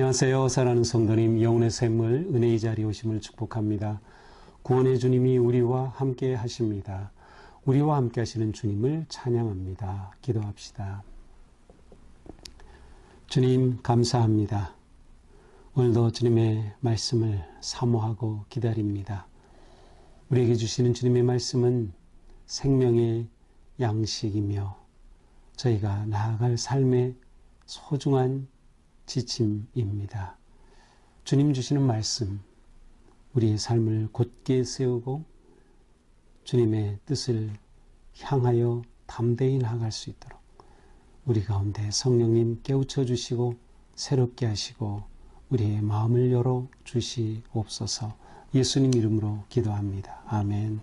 안녕하세요. 사랑하는 성도님, 영혼의 샘물 은혜의 자리에 오심을 축복합니다. 구원의 주님이 우리와 함께 하십니다. 우리와 함께 하시는 주님을 찬양합니다. 기도합시다. 주님 감사합니다. 오늘도 주님의 말씀을 사모하고 기다립니다. 우리에게 주시는 주님의 말씀은 생명의 양식이며 저희가 나아갈 삶의 소중한 지침입니다. 주님 주시는 말씀, 우리의 삶을 곧게 세우고 주님의 뜻을 향하여 담대히 나아갈 수 있도록 우리 가운데 성령님 깨우쳐 주시고 새롭게 하시고 우리의 마음을 열어 주시옵소서. 예수님 이름으로 기도합니다. 아멘.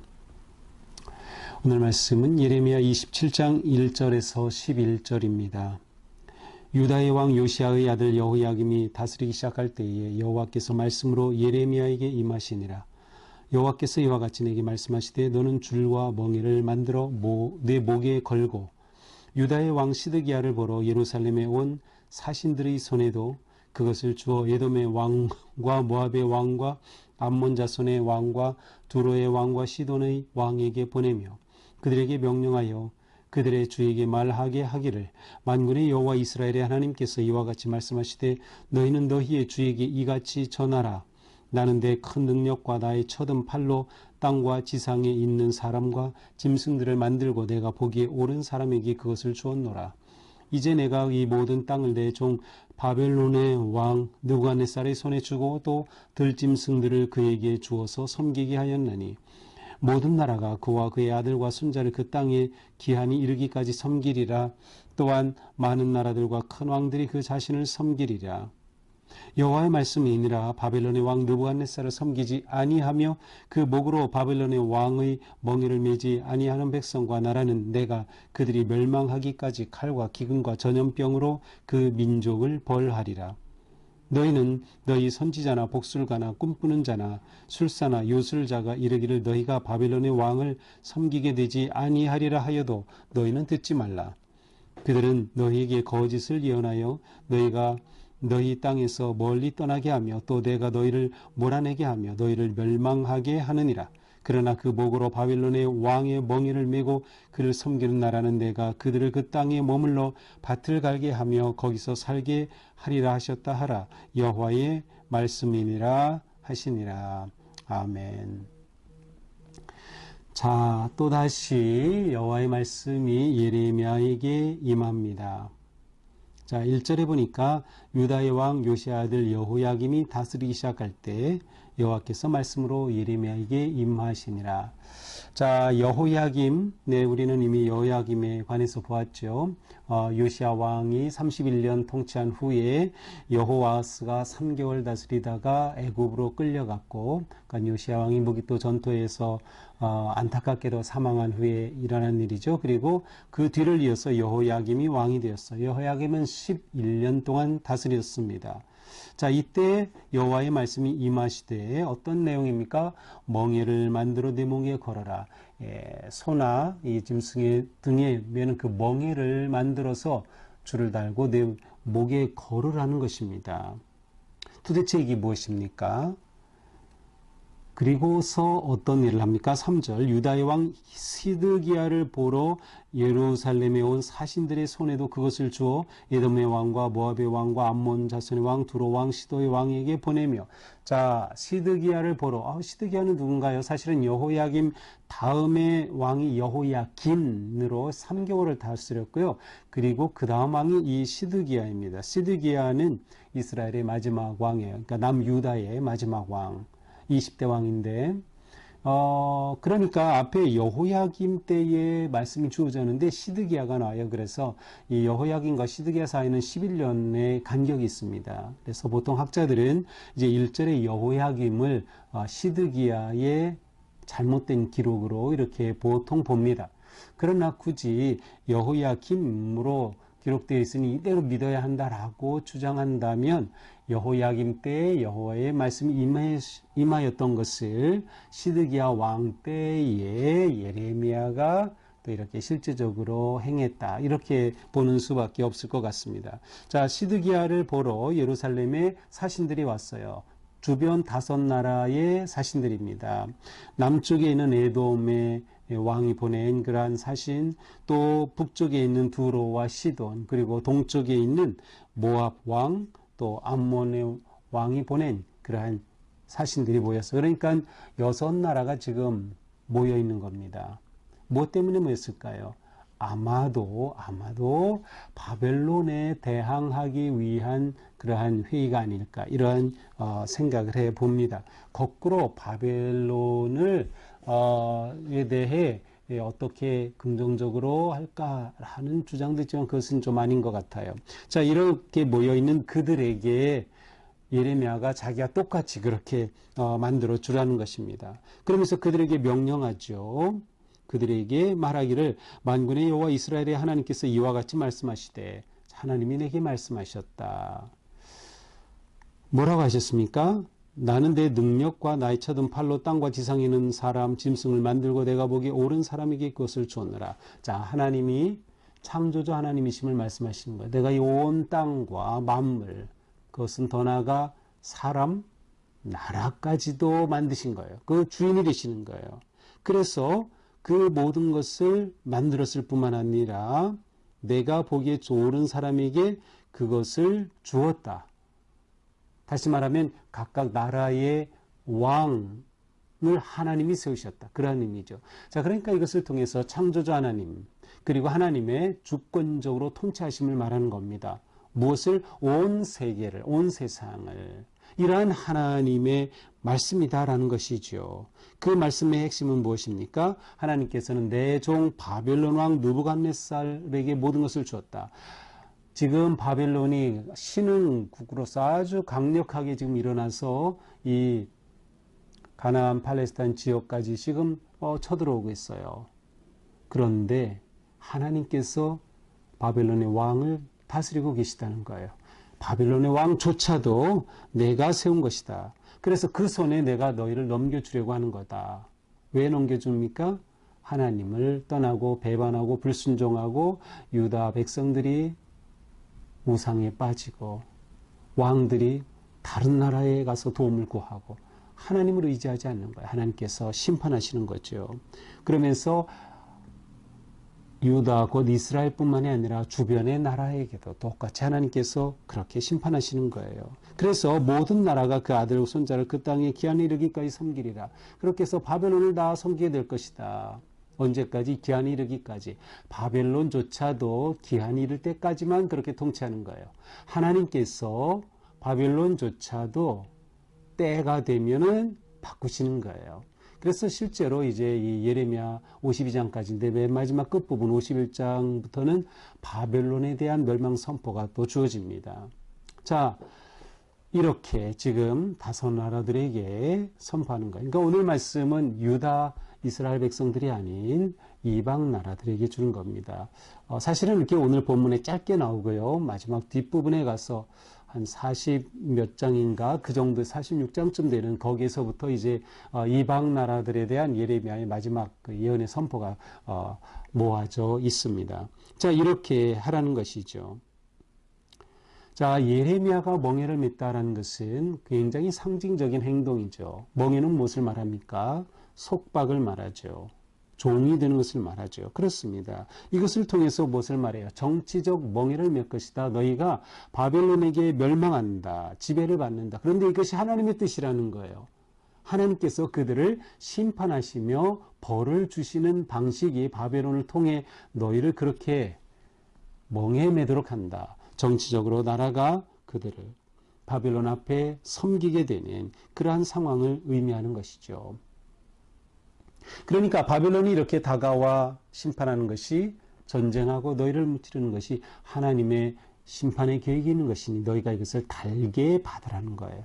오늘 말씀은 예레미야 27장 1절에서 11절입니다. 유다의 왕 요시야의 아들 여호야김이 다스리기 시작할 때에 여호와께서 말씀으로 예레미야에게 임하시니라. 여호와께서 이와 같이 내게 말씀하시되 너는 줄과 멍에를 만들어 내 목에 걸고 유다의 왕 시드기야를 보러 예루살렘에 온 사신들의 손에도 그것을 주어 에돔의 왕과 모압의 왕과 암몬 자손의 왕과 두로의 왕과 시돈의 왕에게 보내며 그들에게 명령하여 그들의 주에게 말하게 하기를 만군의 여호와 이스라엘의 하나님께서 이와 같이 말씀하시되 너희는 너희의 주에게 이같이 전하라. 나는 내 큰 능력과 나의 쳐든 팔로 땅과 지상에 있는 사람과 짐승들을 만들고 내가 보기에 옳은 사람에게 그것을 주었노라. 이제 내가 이 모든 땅을 내 종 바벨론의 왕 느부갓네살의 손에 주고 또 들짐승들을 그에게 주어서 섬기게 하였나니 모든 나라가 그와 그의 아들과 손자를 그 땅에 기한이 이르기까지 섬기리라. 또한 많은 나라들과 큰 왕들이 그 자신을 섬기리라. 여호와의 말씀이니라. 바벨론의 왕 느부갓네살을 섬기지 아니하며 그 목으로 바벨론의 왕의 멍에를 매지 아니하는 백성과 나라는 내가 그들이 멸망하기까지 칼과 기근과 전염병으로 그 민족을 벌하리라. 너희는 너희 선지자나 복술가나 꿈꾸는 자나 술사나 요술자가 이르기를 너희가 바벨론의 왕을 섬기게 되지 아니하리라 하여도 너희는 듣지 말라. 그들은 너희에게 거짓을 예언하여 너희가 너희 땅에서 멀리 떠나게 하며 또 내가 너희를 몰아내게 하며 너희를 멸망하게 하느니라. 그러나 그 목으로 바벨론의 왕의 멍에를 메고 그를 섬기는 나라는 내가 그들을 그 땅에 머물러 밭을 갈게 하며 거기서 살게 하리라 하셨다 하라. 여호와의 말씀이니라 하시니라. 아멘. 자, 또다시 여호와의 말씀이 예레미야에게 임합니다. 자, 1절에 보니까 유다의 왕 요시야 아들 여호야김이 다스리기 시작할 때 여호와께서 말씀으로 예레미야에게 임하시니라. 자, 여호야김, 우리는 이미 여호야김에 관해서 보았죠. 요시야 왕이 31년 통치한 후에 여호아스가 3개월 다스리다가 애굽으로 끌려갔고, 그러니까 요시야 왕이 무기또 전투에서 안타깝게도 사망한 후에 일어난 일이죠. 그리고 그 뒤를 이어서 여호야김이 왕이 되었어요. 여호야김은 11년 동안 다스렸습니다. 자, 이때 여호와의 말씀이 임하시되 어떤 내용입니까? 멍에를 만들어 내 목에 걸어라. 소나 이 짐승의 등에 매는 그 멍에를 만들어서 줄을 달고 내 목에 걸으라는 것입니다. 도대체 이게 무엇입니까? 그리고서 어떤 일을 합니까? 3절 유다의 왕 시드기야를 보러 예루살렘에 온 사신들의 손에도 그것을 주어 에돔의 왕과 모압의 왕과 암몬 자손의 왕 두로 왕 시도의 왕에게 보내며. 자, 시드기야를 보러. 시드기야는 누군가요? 사실은 여호야김 다음의 왕이 여호야긴으로 3개월을 다스렸고요. 그리고 그 다음 왕이 이 시드기야입니다. 시드기야는 이스라엘의 마지막 왕이에요. 그러니까 남유다의 마지막 왕. 20대 왕인데, 그러니까 앞에 여호야김 때의 말씀이 주어졌는데 시드기야가 나와요. 그래서 이 여호야김과 시드기야 사이는 11년의 간격이 있습니다. 그래서 보통 학자들은 이제 1절의 여호야김을 시드기야의 잘못된 기록으로 이렇게 보통 봅니다. 그러나 굳이 여호야김으로 기록되어 있으니 이대로 믿어야 한다라고 주장한다면 여호야김 때에 여호와의 말씀이 임하였던 것을 시드기야 왕 때에 예레미야가 또 이렇게 실제적으로 행했다. 이렇게 보는 수밖에 없을 것 같습니다. 자, 시드기야를 보러 예루살렘에 사신들이 왔어요. 주변 5나라의 사신들입니다. 남쪽에 있는 에돔의 왕이 보낸 그러한 사신, 또 북쪽에 있는 두로와 시돈, 그리고 동쪽에 있는 모압 왕, 또 암몬의 왕이 보낸 그러한 사신들이 모였어요. 그러니까 6나라가 지금 모여 있는 겁니다. 뭐 때문에 모였을까요? 아마도 바벨론에 대항하기 위한 그러한 회의가 아닐까, 이러한 생각을 해 봅니다. 거꾸로 바벨론을 에 대해 어떻게 긍정적으로 할까 하는 주장도 있지만 그것은 좀 아닌 것 같아요. 자, 이렇게 모여 있는 그들에게 예레미야가 자기가 똑같이 그렇게 만들어 주라는 것입니다. 그러면서 그들에게 명령하죠. 그들에게 말하기를, 만군의 여호와 이스라엘의 하나님께서 이와 같이 말씀하시되, 하나님이 내게 말씀하셨다. 뭐라고 하셨습니까? 나는 내 능력과 나의 쳐든 팔로 땅과 지상에 있는 사람 짐승을 만들고 내가 보기에 옳은 사람에게 그것을 주었노라. 자, 하나님이 창조주 하나님이심을 말씀하시는 거예요. 내가 이 온 땅과 만물, 그것은 더 나아가 사람, 나라까지도 만드신 거예요. 그 주인이 되시는 거예요. 그래서 그 모든 것을 만들었을 뿐만 아니라 내가 보기에 좋은 사람에게 그것을 주었다. 다시 말하면 각각 나라의 왕을 하나님이 세우셨다. 그런 의미죠. 자, 그러니까 이것을 통해서 창조주 하나님, 그리고 하나님의 주권적으로 통치하심을 말하는 겁니다. 무엇을? 온 세계를, 온 세상을. 이러한 하나님의 말씀이다라는 것이죠. 그 말씀의 핵심은 무엇입니까? 하나님께서는 내 종 바벨론 왕 느부갓네살에게 모든 것을 주었다. 지금 바벨론이 신흥국으로서 아주 강력하게 지금 일어나서 이 가나안 팔레스타인 지역까지 지금 쳐들어오고 있어요. 그런데 하나님께서 바벨론의 왕을 다스리고 계시다는 거예요. 바벨론의 왕조차도 내가 세운 것이다. 그래서 그 손에 내가 너희를 넘겨주려고 하는 거다. 왜 넘겨줍니까? 하나님을 떠나고 배반하고 불순종하고 유다 백성들이 우상에 빠지고 왕들이 다른 나라에 가서 도움을 구하고 하나님을 의지하지 않는 거예요. 하나님께서 심판하시는 거죠. 그러면서 유다 곧 이스라엘뿐만이 아니라 주변의 나라에게도 똑같이 하나님께서 그렇게 심판하시는 거예요. 그래서 모든 나라가 그 아들 손자를 그 땅에 기한에 이르기까지 섬기리라. 그렇게 해서 바벨론을 다 섬기게 될 것이다. 언제까지? 기한이 이르기까지. 바벨론조차도 기한이 이를 때까지만 그렇게 통치하는 거예요. 하나님께서 바벨론조차도 때가 되면은 바꾸시는 거예요. 그래서 실제로 이제 이 예레미야 52장까지인데 맨 마지막 끝부분 51장부터는 바벨론에 대한 멸망 선포가 또 주어집니다. 자, 이렇게 지금 5나라들에게 선포하는 거예요. 그러니까 오늘 말씀은 유다, 이스라엘 백성들이 아닌 이방 나라들에게 주는 겁니다. 사실은 이렇게 오늘 본문에 짧게 나오고요. 마지막 뒷부분에 가서 한 40 몇 장인가 그 정도 46장쯤 되는 거기에서부터 이제 이방 나라들에 대한 예레미야의 마지막 그 예언의 선포가 모아져 있습니다. 자, 이렇게 하라는 것이죠. 자, 예레미야가 멍에를 맸다라는 것은 굉장히 상징적인 행동이죠. 멍에는 무엇을 말합니까? 속박을 말하죠. 종이 되는 것을 말하죠. 그렇습니다. 이것을 통해서 무엇을 말해요? 정치적 멍에를 맬 것이다. 너희가 바벨론에게 멸망한다. 지배를 받는다. 그런데 이것이 하나님의 뜻이라는 거예요. 하나님께서 그들을 심판하시며 벌을 주시는 방식이 바벨론을 통해 너희를 그렇게 멍에 매도록 한다. 정치적으로 나라가 그들을 바벨론 앞에 섬기게 되는 그러한 상황을 의미하는 것이죠. 그러니까 바벨론이 이렇게 다가와 심판하는 것이 전쟁하고 너희를 무찌르는 것이 하나님의 심판의 계획이 있는 것이니 너희가 이것을 달게 받으라는 거예요.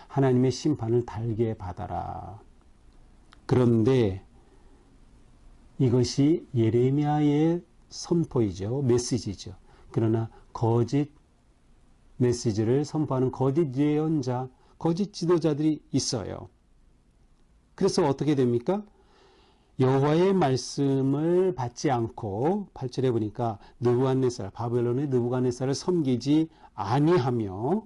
하나님의 심판을 달게 받아라. 그런데 이것이 예레미야의 선포이죠. 메시지죠. 그러나 거짓 메시지를 선포하는 거짓 예언자, 거짓 지도자들이 있어요. 그래서 어떻게 됩니까? 여호와의 말씀을 받지 않고 8절에 보니까 느부갓네살, 바벨론의 느부갓네살을 섬기지 아니하며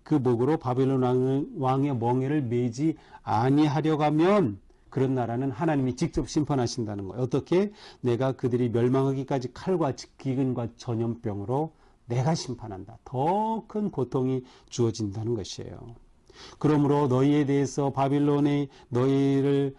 그 목으로 바벨론 왕의 멍에를 매지 아니하려고 하면 그런 나라는 하나님이 직접 심판하신다는 거예요. 어떻게? 내가 그들이 멸망하기까지 칼과 기근과 전염병으로 내가 심판한다. 더 큰 고통이 주어진다는 것이에요. 그러므로 너희에 대해서 바빌론에 너희를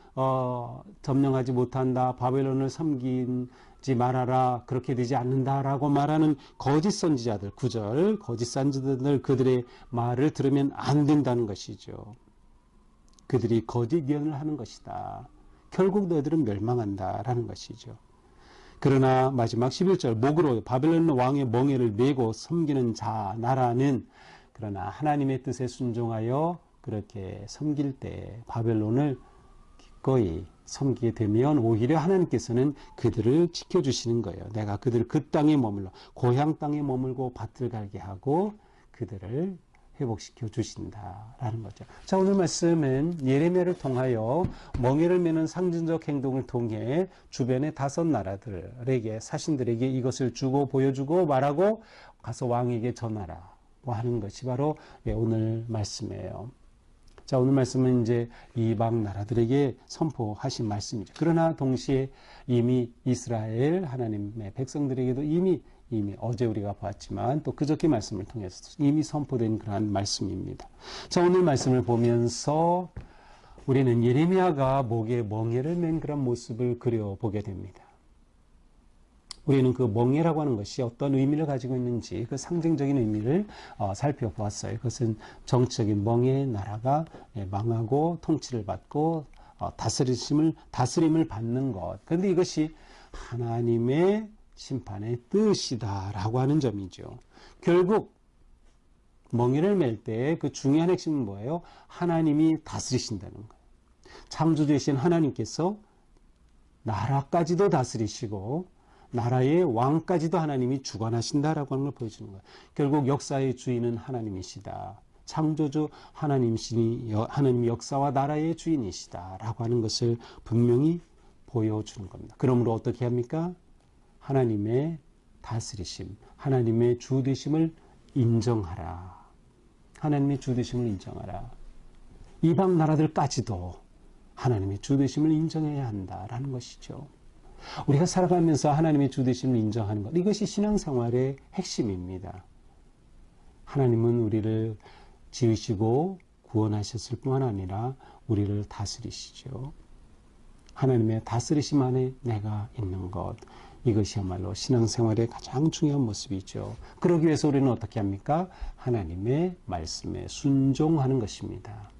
점령하지 못한다. 바벨론을 섬기지 말아라. 그렇게 되지 않는다라고 말하는 거짓 선지자들 9절 거짓 선지자들 그들의 말을 들으면 안 된다는 것이죠. 그들이 거짓 예언을 하는 것이다. 결국 너희들은 멸망한다라는 것이죠. 그러나 마지막 11절 목으로 바벨론 왕의 멍에를 메고 섬기는 자 나라는 그러나 하나님의 뜻에 순종하여 그렇게 섬길 때 바벨론을 기꺼이 섬기게 되면 오히려 하나님께서는 그들을 지켜주시는 거예요. 내가 그들을 그 땅에 머물러 고향 땅에 머물고 밭을 갈게 하고 그들을 회복시켜 주신다라는 거죠. 자, 오늘 말씀은 예레미야를 통하여 멍에를 메는 상징적 행동을 통해 주변의 5 나라들에게 사신들에게 이것을 주고 보여주고 말하고 가서 왕에게 전하라 하는 것이 바로 오늘 말씀이에요. 자, 오늘 말씀은 이제 이방 나라들에게 선포하신 말씀이죠. 그러나 동시에 이미 이스라엘 하나님의 백성들에게도 이미 어제 우리가 봤지만 또 그저께 말씀을 통해서 이미 선포된 그러한 말씀입니다. 자, 오늘 말씀을 보면서 우리는 예레미야가 목에 멍에를 맨 그런 모습을 그려보게 됩니다. 우리는 그 멍에라고 하는 것이 어떤 의미를 가지고 있는지 그 상징적인 의미를 살펴보았어요. 그것은 정치적인 멍에 나라가 망하고 통치를 받고 다스림을 받는 것. 그런데 이것이 하나님의 심판의 뜻이다라고 하는 점이죠. 결국 멍에를 맬 때 그 중요한 핵심은 뭐예요? 하나님이 다스리신다는 거예요. 창조주이신 하나님께서 나라까지도 다스리시고 나라의 왕까지도 하나님이 주관하신다라고 하는 걸 보여주는 거예요. 결국 역사의 주인은 하나님이시다. 창조주 하나님이 역사와 나라의 주인이시다라고 하는 것을 분명히 보여주는 겁니다. 그러므로 어떻게 합니까? 하나님의 다스리심, 하나님의 주되심을 인정하라. 하나님의 주되심을 인정하라. 이방 나라들까지도 하나님의 주되심을 인정해야 한다라는 것이죠. 우리가 살아가면서 하나님의 주되심을 인정하는 것, 이것이 신앙생활의 핵심입니다. 하나님은 우리를 지으시고 구원하셨을 뿐만 아니라 우리를 다스리시죠. 하나님의 다스리심 안에 내가 있는 것, 이것이야말로 신앙생활의 가장 중요한 모습이죠. 그러기 위해서 우리는 어떻게 합니까? 하나님의 말씀에 순종하는 것입니다.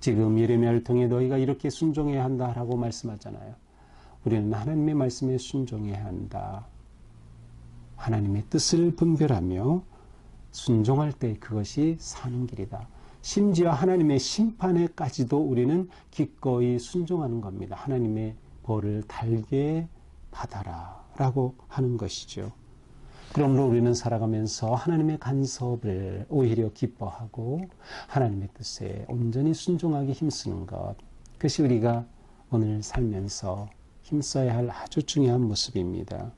지금 예레미야를 통해 너희가 이렇게 순종해야 한다라고 말씀하잖아요. 우리는 하나님의 말씀에 순종해야 한다. 하나님의 뜻을 분별하며 순종할 때 그것이 사는 길이다. 심지어 하나님의 심판에까지도 우리는 기꺼이 순종하는 겁니다. 하나님의 벌을 달게 받아라 라고 하는 것이죠. 그러므로 우리는 살아가면서 하나님의 간섭을 오히려 기뻐하고 하나님의 뜻에 온전히 순종하기 힘쓰는 것, 그것이 우리가 오늘 살면서 힘써야 할 아주 중요한 모습입니다.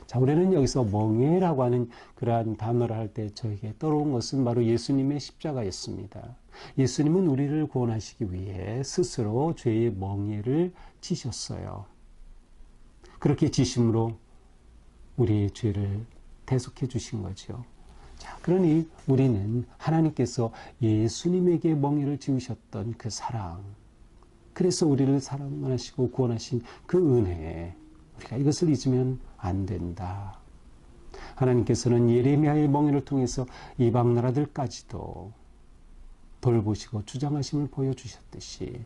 자, 우리는 여기서 멍에라고 하는 그러한 단어를 할 때 저에게 떠오른 것은 바로 예수님의 십자가였습니다. 예수님은 우리를 구원하시기 위해 스스로 죄의 멍에를 지셨어요. 그렇게 지심으로 우리의 죄를 대속해 주신 거죠. 자, 그러니 우리는 하나님께서 예수님에게 멍에를 지우셨던 그 사랑, 그래서 우리를 사랑하시고 구원하신 그 은혜, 우리가 이것을 잊으면 안 된다. 하나님께서는 예레미야의 멍에를 통해서 이방 나라들까지도 돌보시고 주장하심을 보여주셨듯이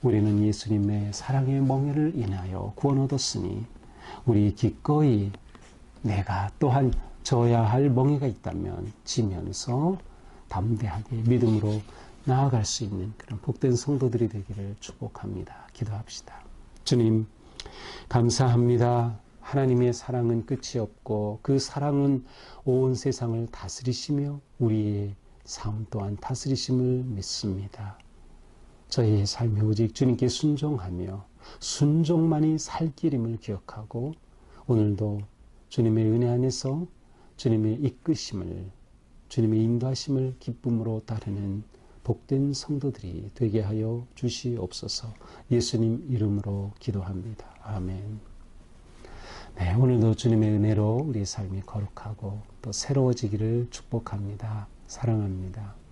우리는 예수님의 사랑의 멍에를 인하여 구원 얻었으니 우리 기꺼이 내가 또한 져야 할 멍에가 있다면 지면서 담대하게 믿음으로 나아갈 수 있는 그런 복된 성도들이 되기를 축복합니다. 기도합시다. 주님, 감사합니다. 하나님의 사랑은 끝이 없고 그 사랑은 온 세상을 다스리시며 우리의 삶 또한 다스리심을 믿습니다. 저희의 삶이 오직 주님께 순종하며 순종만이 살 길임을 기억하고 오늘도 주님의 은혜 안에서 주님의 이끄심을, 주님의 인도하심을 기쁨으로 따르는 복된 성도들이 되게 하여 주시옵소서. 예수님 이름으로 기도합니다. 아멘. 네, 오늘도 주님의 은혜로 우리의 삶이 거룩하고 또 새로워지기를 축복합니다. 사랑합니다.